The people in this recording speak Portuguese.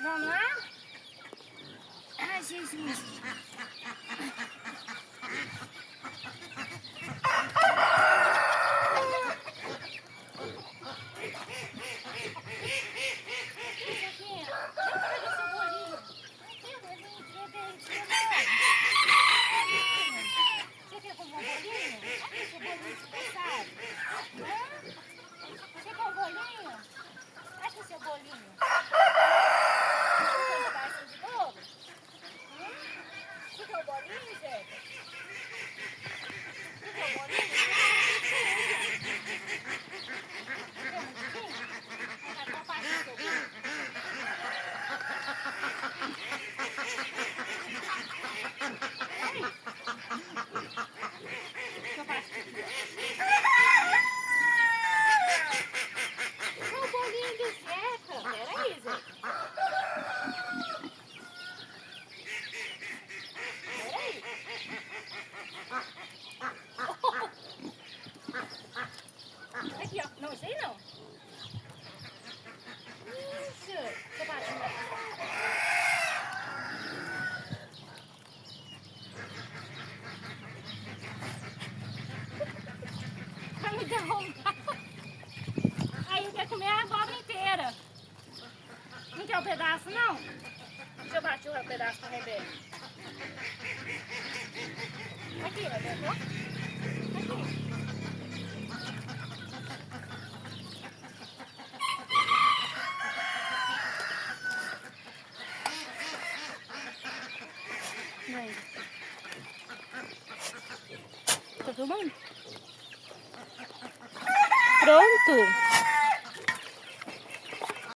Vamos lá? Ai, Jesus. Aqui, ó. Não, isso aí não. Isso. Deixa eu bater. Tá muito arrumado. Aí quer comer a abóbora inteira. Não quer um pedaço, não? Deixa eu bater um pedaço pra Rebeca. Aqui, Rebeca. Aqui. Aí. Tá filmando? Pronto!